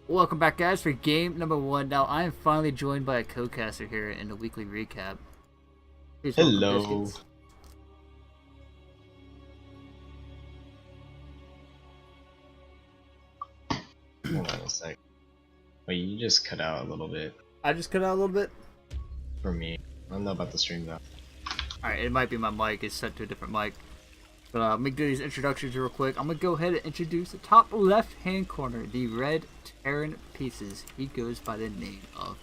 Welcome back, guys, for game number 1. Now, I am finally joined by a co-caster here in the weekly recap. Please welcome Hello. Biscuits. Hold on a sec. Wait, you just cut out a little bit I just cut out a little bit. for me. I don't know about the stream though. Alright, it might be my mic. It's set to a different mic. But let me do these introductions real quick. I'm going to go ahead and introduce the top left-hand corner, the red Terran pieces. He goes by the name of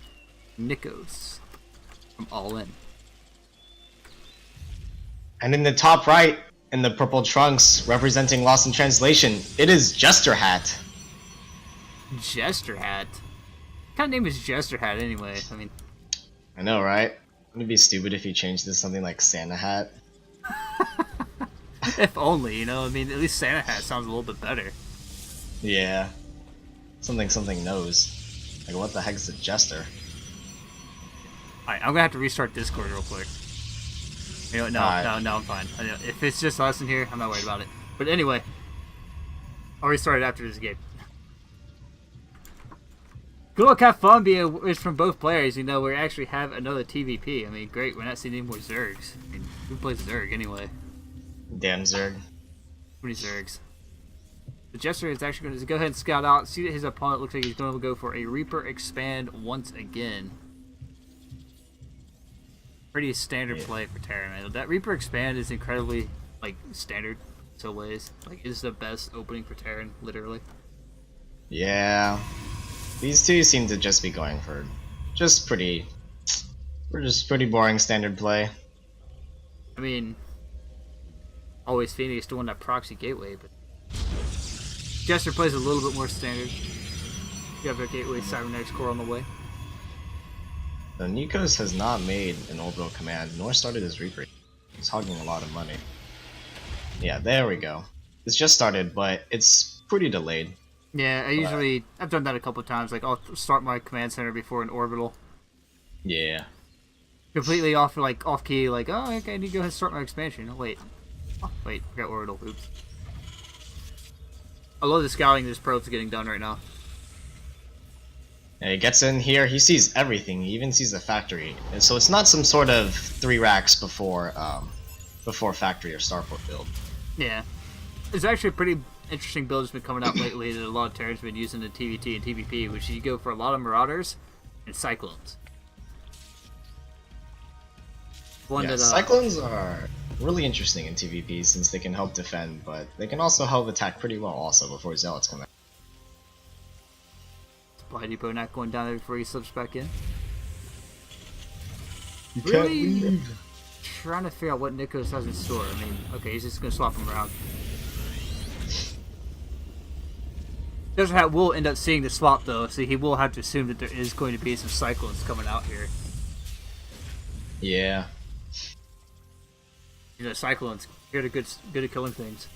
Nickos from All In. And in the top right, in the purple trunks, representing Lost in Translation, it is Jesterhat. Jesterhat? What kind of name is Jesterhat anyway? I mean... I know, right? Wouldn't it be stupid if you changed this to something like Santa Hat? If only, you know, I mean, at least Santa Hat sounds a little bit better. Yeah. Something knows. Like, what the heck is a jester? Alright, I'm gonna have to restart Discord real quick. You know, no, I'm fine. If it's just us in here, I'm not worried about it. But anyway, I'll restart it after this game. Good luck, have fun being it's from both players. You know, we actually have another TVP. I mean, great, we're not seeing any more Zergs. I mean, who plays Zerg anyway? Damn Zerg. How many Zergs? The Jester is actually going to go ahead and scout out, see that his opponent looks like he's going to go for a Reaper Expand once again. Pretty standard play for Terran, man. That Reaper Expand is incredibly, like, standard in some ways. Like, it's the best opening for Terran, literally. Yeah. These two seem to just be going for pretty boring standard play. I mean, always Phoenix doing that proxy gateway, but Jester plays a little bit more standard. You have a gateway cybernetics core on the way. The Nickos has not made an orbital command, nor started his Reaper. He's hogging a lot of money. Yeah, there we go. It's just started, but it's pretty delayed. Yeah, I've done that a couple of times. Like, I'll start my command center before an orbital. Yeah. Completely off key, like, oh, okay, I need to go ahead and start my expansion. Oh, wait, forgot orbital. Oops. I love the scouting this probes getting done right now. And he gets in here, he sees everything, he even sees the factory. And so it's not some sort of 3 racks before factory or starport build. Yeah. It's actually a pretty interesting build that's been coming out lately that a lot of Terrans have been using in TVT and TVP, which is you go for a lot of Marauders and Cyclones. Cyclones are really interesting in TVP since they can help defend, but they can also help attack pretty well also before Zealots come out. Supply depot not going down there before he slips back in. You can't leave. Trying to figure out what Nickos has in store. I mean, okay, he's just going to swap him around. Jesterhat will end up seeing the swap though, so he will have to assume that there is going to be some Cyclones coming out here. Yeah. You know, Cyclones, good at killing things.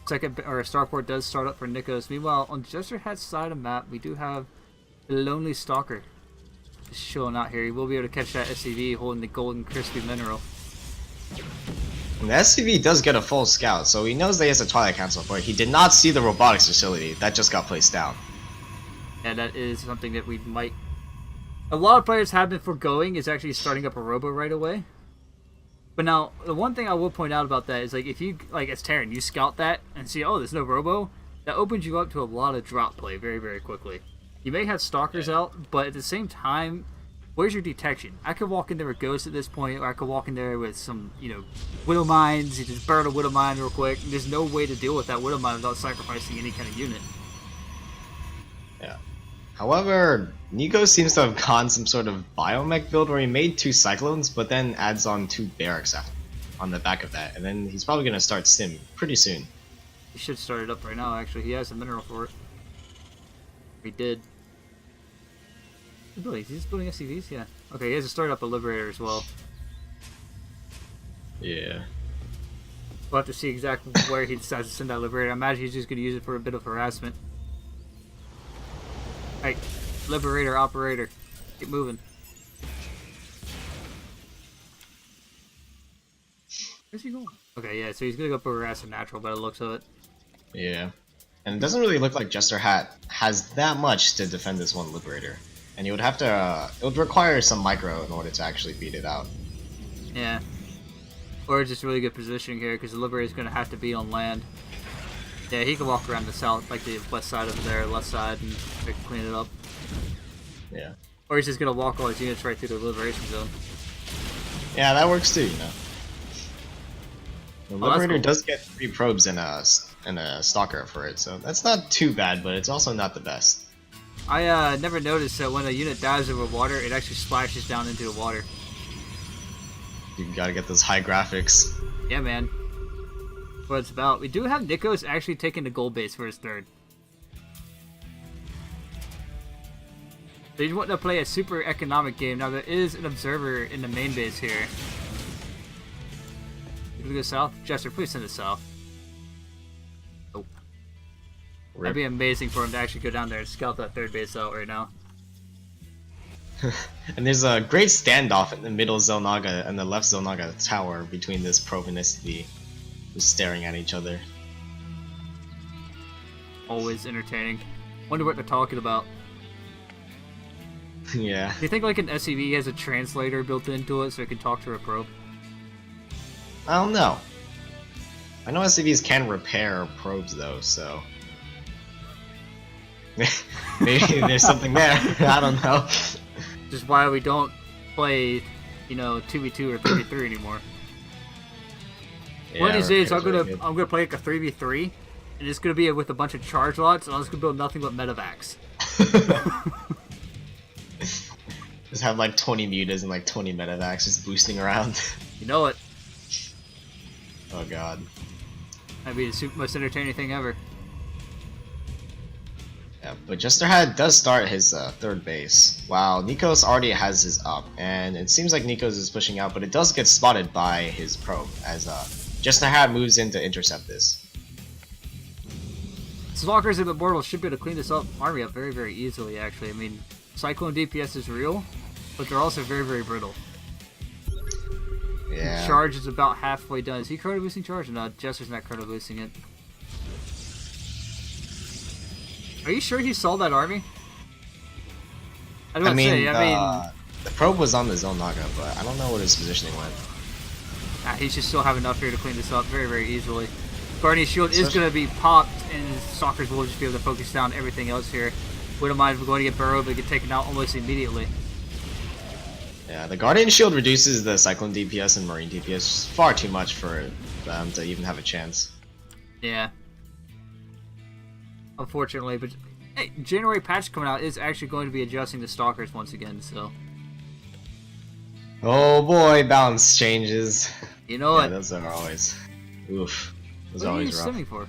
Second, or Starport does start up for Nickos. Meanwhile, on Jesterhat's side of the map, we do have the Lonely Stalker just chilling out here. He will be able to catch that SCV holding the golden crispy mineral. And the SCV does get a full scout, so he knows that he has a Twilight Council, but he did not see the robotics facility. That just got placed down. And that is something that we might... A lot of players have been foregoing is actually starting up a robo right away. But now, the one thing I will point out about that is, like, if you, like, as Terran, you scout that and see, oh, there's no robo, that opens you up to a lot of drop play very, very quickly. You may have stalkers out, but at the same time, where's your detection? I could walk in there with Ghost at this point, or I could walk in there with some, you know, Widow Mines. You just burn a Widow Mine real quick. And there's no way to deal with that Widow Mine without sacrificing any kind of unit. Yeah. However, Nickos seems to have gone some sort of biomech build where he made 2 Cyclones, but then adds on 2 Barracks on the back of that. And then he's probably going to start Sim pretty soon. He should start it up right now, actually. He has the mineral for it. He did. Is he just building SCVs? Yeah. Okay, he has to start up a Liberator as well. Yeah. We'll have to see exactly where he decides to send that Liberator. I imagine he's just going to use it for a bit of harassment. Alright, Liberator, Operator. Keep moving. Where's he going? Okay, yeah, so he's going to go for harass and natural by the looks of it. Yeah. And it doesn't really look like Jesterhat has that much to defend this one Liberator. And you would have to, it would require some micro in order to actually beat it out. Yeah. Or just really good positioning here, because the Liberator is going to have to be on land. Yeah, he can walk around the south, like the west side over there, left side, and clean it up. Yeah. Or he's just going to walk all his units right through the Liberation Zone. Yeah, that works too, you know. The Liberator cool. does get 3 probes and a Stalker for it, so that's not too bad, but it's also not the best. I never noticed that when a unit dives over water, it actually splashes down into the water. You gotta get those high graphics. Yeah, man. That's what it's about. We do have Nickos actually taking the gold base for his third. So he's wanting to play a super economic game. Now there is an observer in the main base here. Can we go south? Jester, please send us south. Oh. That'd be amazing for him to actually go down there and scout that third base out right now. And there's a great standoff in the middle Zonaga and the left Zonaga tower between this probe and SCV, just staring at each other. Always entertaining. Wonder what they're talking about. Yeah. Do you think like an SCV has a translator built into it so it can talk to a probe? I don't know. I know SCVs can repair probes though, so maybe there's something there. I don't know. Just why we don't play, you know, 2v2 or 3v3 anymore. Yeah, One of these days, I'm really gonna play like a 3v3, and it's gonna be with a bunch of charge lots, and I'm just gonna build nothing but medevacs. Just have like 20 mutas and like 20 medevacs just boosting around. You know it. Oh god. That'd be the most entertaining thing ever. Yeah, but Jesterhat does start his third base. Wow, Nickos already has his up, and it seems like Nickos is pushing out, but it does get spotted by his probe as Jesterhat moves in to intercept this. Stalkers and Immortals should be able to clean this army up very, very easily, actually. I mean, Cyclone DPS is real, but they're also very, very brittle. Yeah. The charge is about halfway done. Is he chrono boosting charge? No, Jester's not chrono boosting it. Are you sure he saw that army? I mean, the probe was on the Zonaga, but I don't know what his positioning went. He should still have enough here to clean this up very, very easily. Guardian Shield is going to be popped, and Stalkers will just be able to focus down everything else here. Wouldn't mind if we're going to get burrowed, but get taken out almost immediately. Yeah, the Guardian Shield reduces the Cyclone DPS and Marine DPS far too much for them to even have a chance. Yeah. Unfortunately, but hey, January patch coming out is actually going to be adjusting the Stalkers once again, so. Oh boy, balance changes. You know what? Those are always. Oof. Those What are are you always rough. simming for?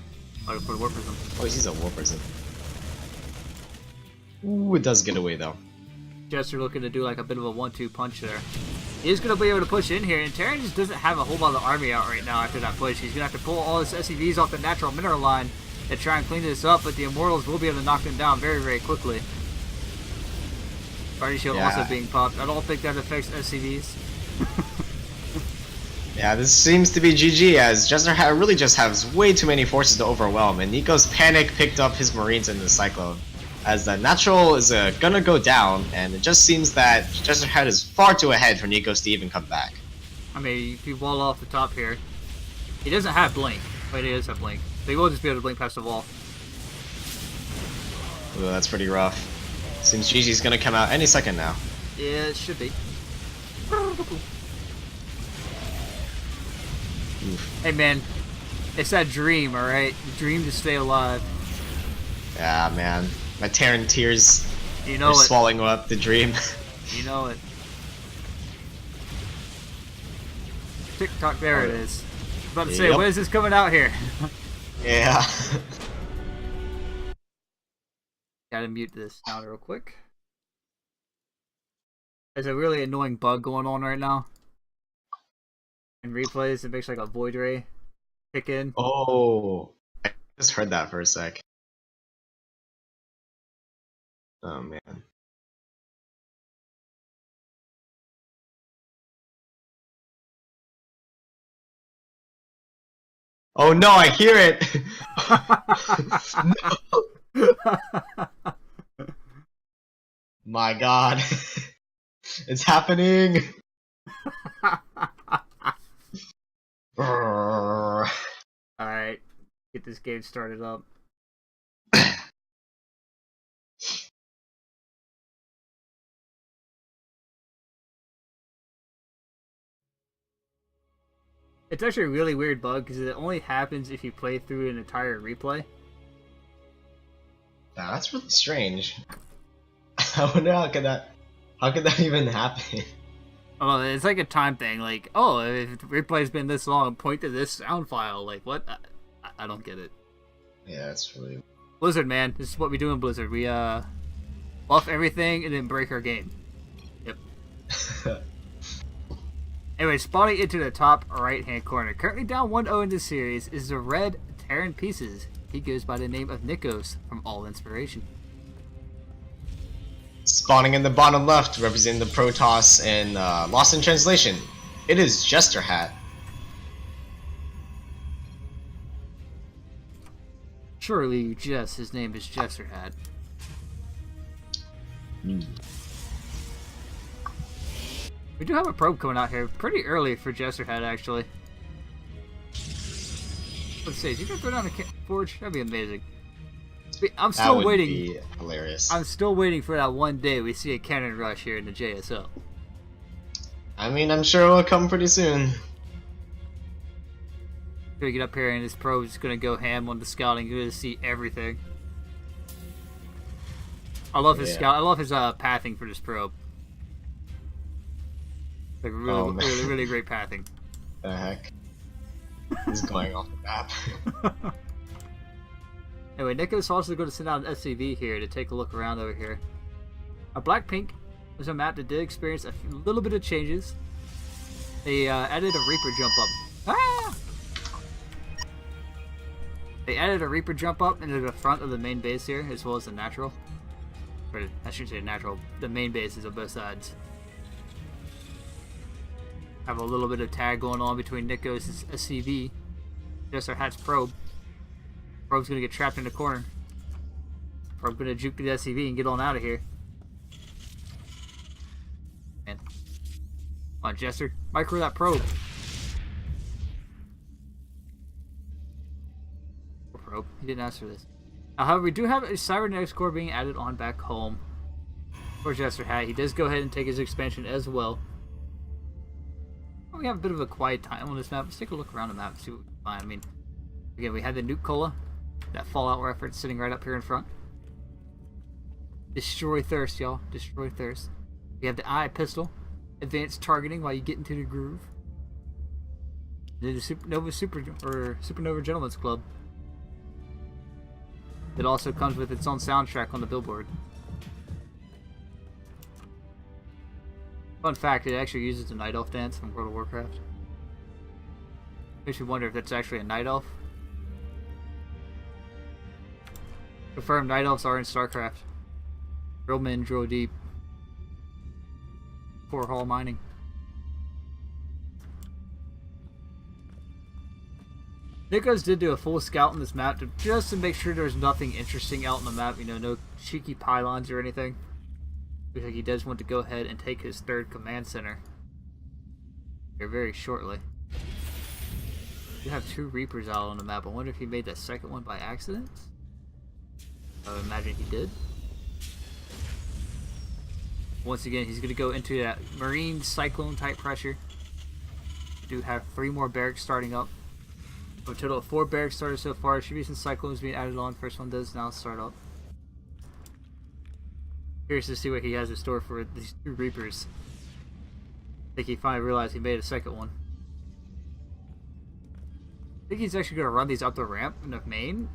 Oh, for the War Prism. Oh, he's a War Prism. Ooh, it does get away though. Jester looking to do like a bit of a 1-2 punch there. He's going to be able to push in here, and Terran just doesn't have a whole lot of army out right now after that push. He's going to have to pull all his SCVs off the natural mineral line and try and clean this up, but the Immortals will be able to knock them down very, very quickly. Guardian Shield also being popped. I don't think that affects SCVs. Yeah, this seems to be GG, as Jesterhat really just has way too many forces to overwhelm, and Nickos panic picked up his Marines in the Cyclone. As the natural is gonna go down, and it just seems that Jesterhat is far too ahead for Nickos to even come back. I mean, if you wall off the top here, he doesn't have Blink, but he does have Blink. So he will just be able to blink past the wall. Ooh, that's pretty rough. Seems Gigi's gonna come out any second now. Yeah, it should be. Oof. Hey man, it's that dream, alright? Dream to stay alive. Yeah, man. My Terran tears You know are it. swallowing up the dream. You know it. TikTok, there it is. I was about to say, Yep. when is this coming out here? Yeah. Gotta mute this now real quick. There's a really annoying bug going on right now. In replays, it makes like a void ray kick in. Oh, I just heard that for a sec. Oh man. Oh no, I hear it! No. My god. It's happening! Alright, get this game started up. It's actually a really weird bug because it only happens if you play through an entire replay. Wow, that's really strange. I wonder how could that even happen? Oh, it's like a time thing. Like, oh, if the replay's been this long, point to this sound file. Like, what? I don't get it. Yeah, that's really... Blizzard, man. This is what we do in Blizzard. We, buff everything and then break our game. Yep. Anyway, spawning into the top right-hand corner. Currently down 1-0 in this series is the red Terran Pieces. He goes by the name of Nickos from All Inspiration. Spawning in the bottom left, representing the Protoss and Lost in Translation. It is Jesterhat. Surely you jest. His name is Jesterhat. We do have a probe coming out here pretty early for Jesterhat, actually. Let's see, is he gonna throw down the forge? That'd be amazing. I'm still waiting. That would be hilarious. I'm still waiting for that one day we see a cannon rush here in the JSL. I mean, I'm sure it will come pretty soon. Gonna get up here and this probe is gonna go ham on the scouting. You're gonna see everything. I love his scout. I love his pathing for this probe. Like really great pathing. The heck? He's going off the map. Anyway, Nickos also going to send out an SCV here to take a look around over here. A Blackpink was a map that did experience a little bit of changes. They added a Reaper jump up. Ah! They added a Reaper jump up into the front of the main base here, as well as the natural. Or, I shouldn't say natural. The main base is on both sides. Have a little bit of tag going on between Nickos' SCV, Jesterhat's probe. Probe's gonna get trapped in the corner. Probe gonna juke the SCV and get on out of here. Man. Come on, Jester. Micro that probe. Poor probe. He didn't ask for this. However, we do have a cybernetics core being added on back home for Jesterhat. He does go ahead and take his expansion as well. We have a bit of a quiet time on this map. Let's take a look around the map and see what we can find. I mean, again, we had the Nuke Cola, that Fallout reference sitting right up here in front. Destroy Thirst, y'all. Destroy Thirst. We have the Eye Pistol, advanced targeting while you get into the groove. The Supernova Gentlemen's Club. It also comes with its own soundtrack on the billboard. Fun fact, it actually uses the Night Elf dance from World of Warcraft. Makes me wonder if that's actually a Night Elf. Confirmed, Night Elves are in StarCraft. Drill men, drill deep. Core Hall mining. Nickos did do a full scout on this map just to make sure there's nothing interesting out on the map. You know, no cheeky pylons or anything. Looks like he does want to go ahead and take his third command center here very shortly. You have two Reapers out on the map. I wonder if he made that second one by accident. I would imagine he did. Once again, he's going to go into that Marine Cyclone type pressure. We do have 3 more barracks starting up. A total of 4 barracks started so far. Should be some Cyclones being added on. First one does now start up. Curious to see what he has in store for these 2 Reapers. I think he finally realized he made a second one. I think he's actually going to run these up the ramp in the main.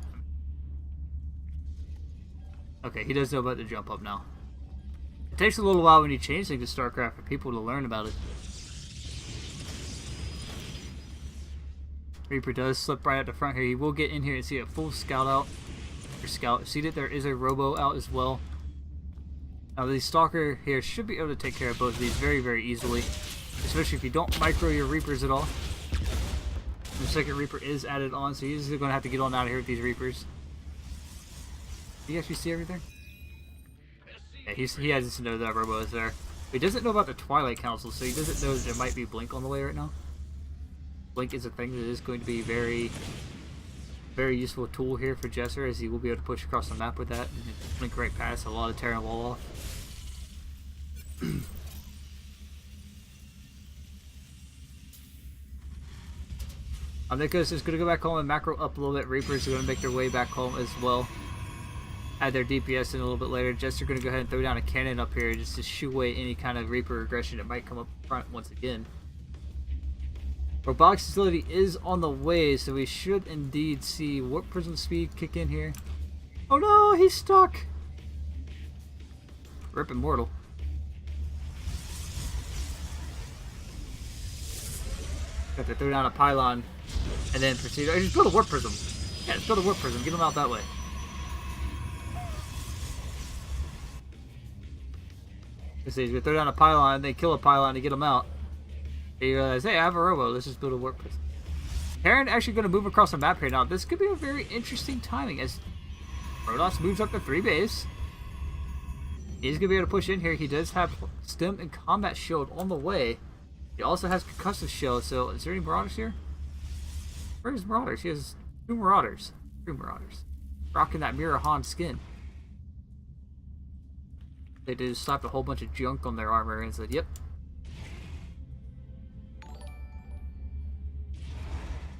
Okay, he does know about the jump up now. It takes a little while when you change things to StarCraft for people to learn about it. Reaper does slip right at the front here. He will get in here and see a full scout out. Or scout. See that there is a robo out as well. Now the Stalker here should be able to take care of both of these very, very easily. Especially if you don't micro your Reapers at all. The second Reaper is added on, so he's going to have to get on out of here with these Reapers. Do you actually see everything? Yeah, he has to know that Robo is there. He doesn't know about the Twilight Council, so he doesn't know that there might be Blink on the way right now. Blink is a thing that is going to be very useful tool here for Jester, as he will be able to push across the map with that and blink right past a lot of Terran wall off. Nickos is going to go back home and macro up a little bit. Reapers are going to make their way back home as well. Add their DPS in a little bit later. Jester going to go ahead and throw down a cannon up here just to shoo away any kind of Reaper aggression that might come up front once again. Robotics facility is on the way, so we should indeed see Warp Prism speed kick in here. Oh no, he's stuck! Rip Immortal. Got to throw down a pylon and then proceed. Oh, just build a Warp Prism. Yeah, just build a Warp Prism. Get him out that way. He's gonna throw down a pylon, then kill a pylon to get him out. You realize, hey, I have a robo. Let's just build a Warp Prism. Terran actually going to move across the map here now. This could be a very interesting timing as Protoss moves up to 3 base. He's going to be able to push in here. He does have Stim and Combat Shield on the way. He also has Concussive Shield. So, is there any Marauders here? Where is Marauders? He has 2 Marauders. 3 Marauders. Rocking that Mirror Han skin. They just slapped a whole bunch of junk on their armor and said, yep.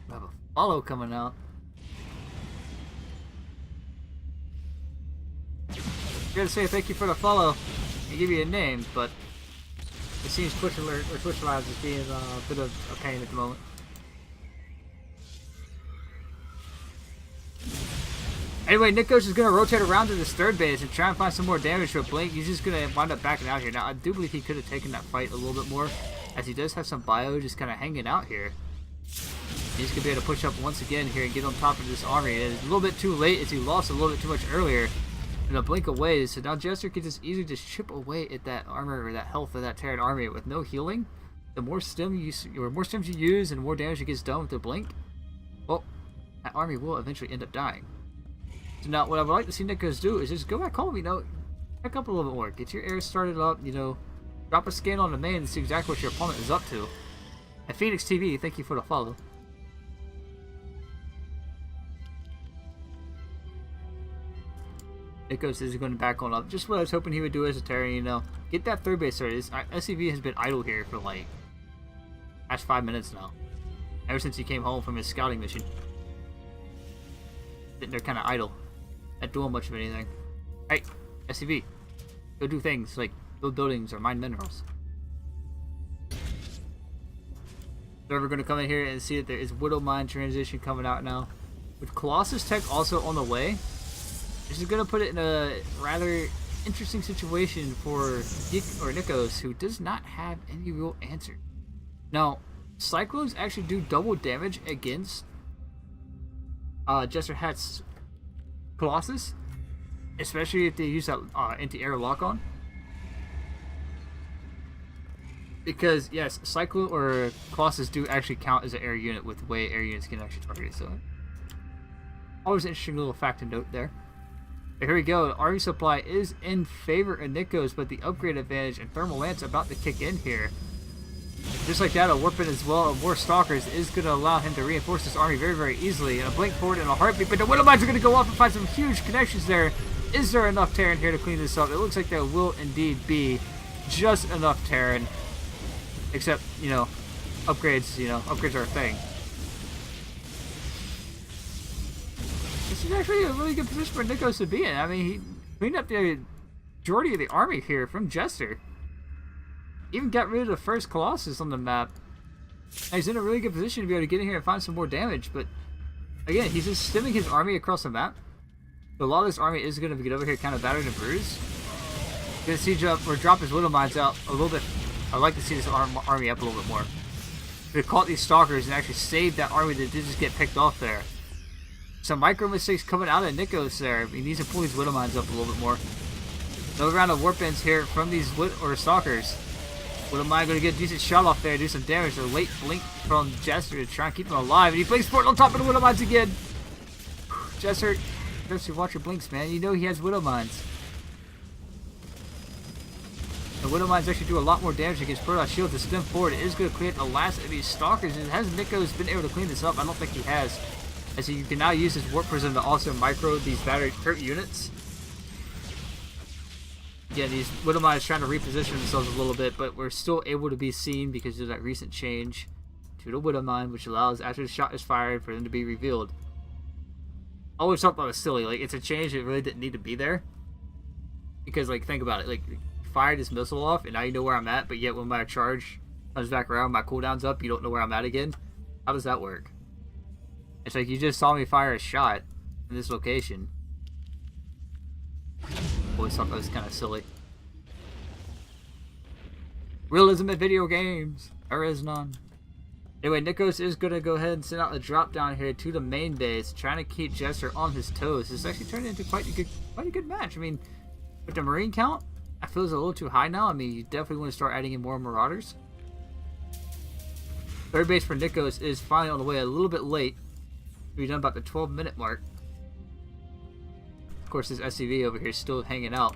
I have a follow coming out. I gotta say thank you for the follow and give you a name, but it seems Twitch Alert or Twitch Live is being a bit of a pain at the moment. Anyway, Nickos is going to rotate around to this third base and try and find some more damage with Blink. He's just going to wind up backing out here. Now, I do believe he could have taken that fight a little bit more, as he does have some bio just kind of hanging out here. He's going to be able to push up once again here and get on top of this army. It's a little bit too late as he lost a little bit too much earlier in a blink away. So now Jester can just easily just chip away at that armor or that health of that Terran army with no healing. The more stim or more stims you use and the more damage it gets done with the blink, well, that army will eventually end up dying. So now what I would like to see Nickos do is just go back home, back up a little bit more. Get your air started up, drop a scan on the main and see exactly what your opponent is up to. And Phoenix TV, thank you for the follow. Nickos is going to back on up. Just what I was hoping he would do as a Terran, get that third base started. SCV has been idle here for like past 5 minutes now. Ever since he came home from his scouting mission. They're kind of idle. Not doing much of anything. Hey, SCV. Go do things like build buildings or mine minerals. So we're going to come in here and see that there is Widow Mine transition coming out now. With Colossus Tech also on the way, this is going to put it in a rather interesting situation for Nickos, who does not have any real answer. Now, Cyclones actually do double damage against Jesterhat's Colossus, especially if they use that anti-air lock-on. Because, yes, Cyclone or Colossus do actually count as an air unit with the way air units can actually target it. So, always an interesting little fact to note there. But here we go. The army supply is in favor of Nickos, but the upgrade advantage and Thermal Lance about to kick in here. Just like that, a Warpin as well of more Stalkers is going to allow him to reinforce this army very, very easily. And a blink forward and a heartbeat, but the Widow Mines are going to go off and find some huge connections there. Is there enough Terran here to clean this up? It looks like there will indeed be just enough Terran. Except, upgrades, upgrades are a thing. This is actually a really good position for Nickos to be in. I mean, he cleaned up the majority of the army here from Jester. Even got rid of the first Colossus on the map. And he's in a really good position to be able to get in here and find some more damage. But, again, he's just stimming his army across the map. So a lot of this army is going to get over here kind of battered and bruised. Going to siege up or drop his Widow Mines out a little bit. I'd like to see this army up a little bit more. They caught these Stalkers and actually saved that army that did just get picked off there. Some micro mistakes coming out of Nickos there. He needs to pull these Widow Mines up a little bit more. Another round of Warpins here from these Stalkers. Widowmine going to get a decent shot off there, do some damage. A late blink from Jester to try and keep him alive. And he plays Fort on top of the Widowmines again. Jester, watch your blinks, man. You know he has Widowmines. The Widowmines actually do a lot more damage against Protoss Shield. The stem forward is going to clear the last of these Stalkers. And has Nickos been able to clean this up? I don't think he has. As you can now use his Warp Prism to also micro these battery turret units. Again, these Widowmines trying to reposition themselves a little bit, but we're still able to be seen because of that recent change to the Widowmine, which allows, after the shot is fired, for them to be revealed. I always thought that was silly. Like, it's a change that really didn't need to be there. Because, like, think about it. Like, fired this missile off, and now you know where I'm at, but yet when my charge comes back around, my cooldown's up, you don't know where I'm at again. How does that work? It's like you just saw me fire a shot in this location. Always thought that was kind of silly. Realism in video games. There is none. Anyway, Nickos is going to go ahead and send out a drop down here to the main base, trying to keep Jester on his toes. This is actually turning into quite a good match. I mean, with the Marine count, I feel it's a little too high now. I mean, you definitely want to start adding in more Marauders. Third base for Nickos is finally on the way, a little bit late. We've done about the 12-minute mark. Of course, this SCV over here is still hanging out.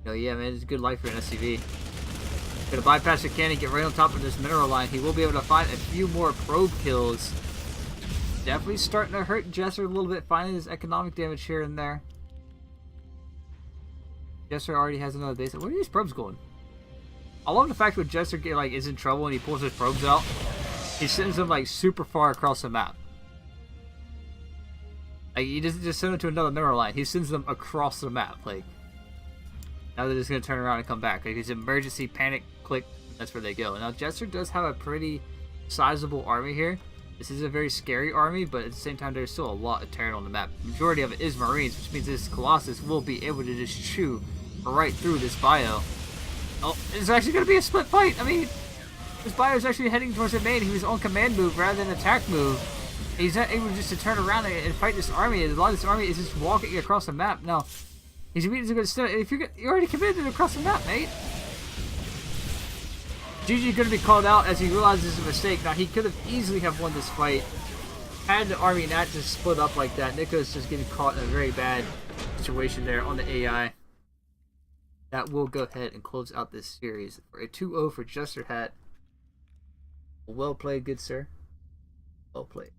You know, yeah, man, it's a good life for an SCV. Gonna bypass the cannon, get right on top of this mineral line. He will be able to find a few more probe kills. Definitely starting to hurt Jester a little bit, finding his economic damage here and there. Jester already has another base. Where are these probes going? I love the fact when Jester is in trouble and he pulls his probes out, he sends them like super far across the map. Like, he doesn't just send them to another mineral line, he sends them across the map. Like, now they're just gonna turn around and come back. Like, his emergency panic click, that's where they go. Now Jester does have a pretty sizable army here. This is a very scary army, but at the same time there's still a lot of terrain on the map. The majority of it is Marines, which means this Colossus will be able to just chew right through this bio. Oh, it's actually going to be a split fight. I mean, this bio is actually heading towards the main. He was on command move rather than attack move. He's not able just to turn around and fight this army. And a lot of this army is just walking across the map. Now, he's immediately going to stun. If you're already committed across the map, mate. GG going to be called out as he realizes it's a mistake. Now, he could have easily have won this fight had the army not just split up like that. Nickos just getting caught in a very bad situation there on the AI. That will go ahead and close out this series for a 2-0 for Jesterhat. Well played, good sir. Well played.